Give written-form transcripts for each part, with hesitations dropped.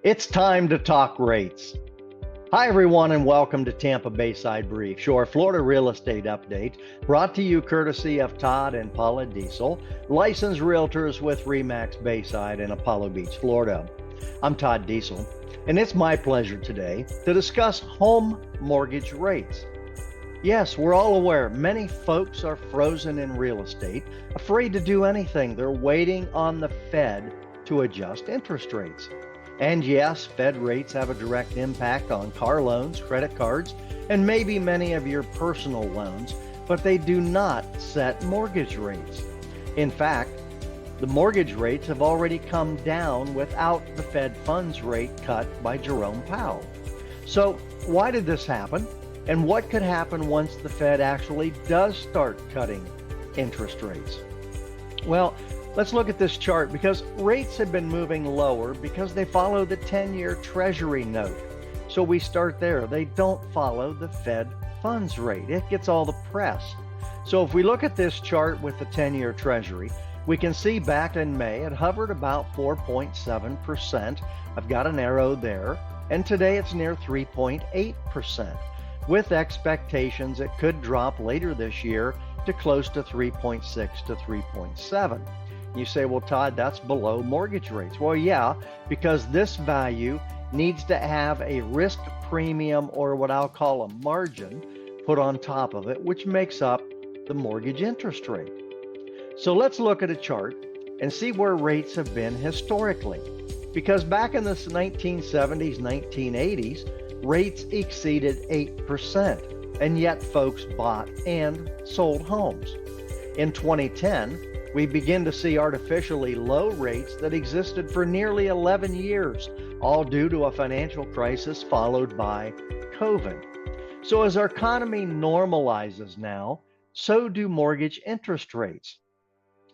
It's time to talk rates. Hi, everyone, and welcome to Tampa Bayside Brief, your Florida real estate update, brought to you courtesy of Todd and Paula Diesel, licensed realtors with RE/MAX Bayside in Apollo Beach, Florida. I'm Todd Diesel, and it's my pleasure today to discuss home mortgage rates. Yes, we're all aware many folks are frozen in real estate, afraid to do anything. They're waiting on the Fed to adjust interest rates. And yes, Fed rates have a direct impact on car loans, credit cards, and maybe many of your personal loans, but they do not set mortgage rates. In fact, the mortgage rates have already come down without the Fed funds rate cut by Jerome Powell. So why did this happen? And what could happen once the Fed actually does start cutting interest rates? Well, let's look at this chart because rates have been moving lower because they follow the 10-year Treasury note. So we start there. They don't follow the Fed funds rate. It gets all the press. So if we look at this chart with the 10-year Treasury, we can see back in May it hovered about 4.7%. I've got an arrow there. And today it's near 3.8%. With expectations it could drop later this year to close to 3.6 to 3.7. You say, well, Todd, that's below mortgage rates. Well, yeah, because this value needs to have a risk premium, or what I'll call a margin, put on top of it, which makes up the mortgage interest rate. So let's look at a chart and see where rates have been historically. Because back in the 1970s, 1980s, rates exceeded 8%, and yet folks bought and sold homes. In 2010, we begin to see artificially low rates that existed for nearly 11 years, all due to a financial crisis followed by COVID. So as our economy normalizes now, so do mortgage interest rates.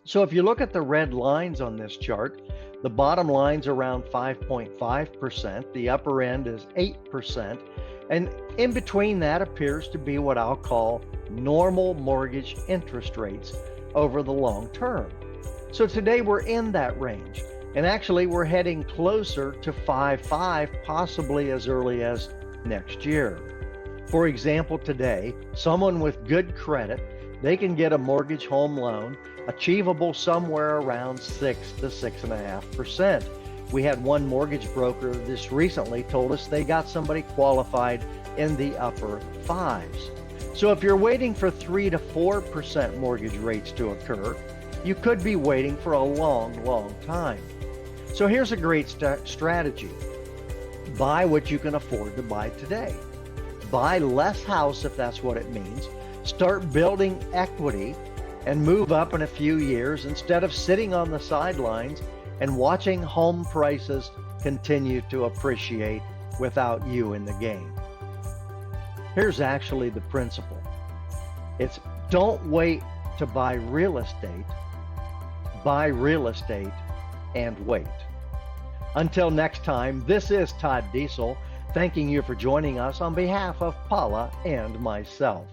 So if you look at the red lines on this chart, the bottom line's around 5.5%, the upper end is 8%, and in between that appears to be what I'll call normal mortgage interest rates over the long term. So today we're in that range, and actually we're heading closer to 5.5, possibly as early as next year. For example, today, someone with good credit, they can get a mortgage home loan achievable somewhere around 6 to 6.5%. We had one mortgage broker this recently told us they got somebody qualified in the upper fives. So if you're waiting for 3 to 4% mortgage rates to occur, you could be waiting for a long time. So here's a great strategy. Buy what you can afford to buy today. Buy less house if that's what it means. Start building equity and move up in a few years instead of sitting on the sidelines and watching home prices continue to appreciate without you in the game. Here's actually the principle. It's don't wait to buy real estate and wait. Until next time, this is Todd Diesel, thanking you for joining us on behalf of Paula and myself.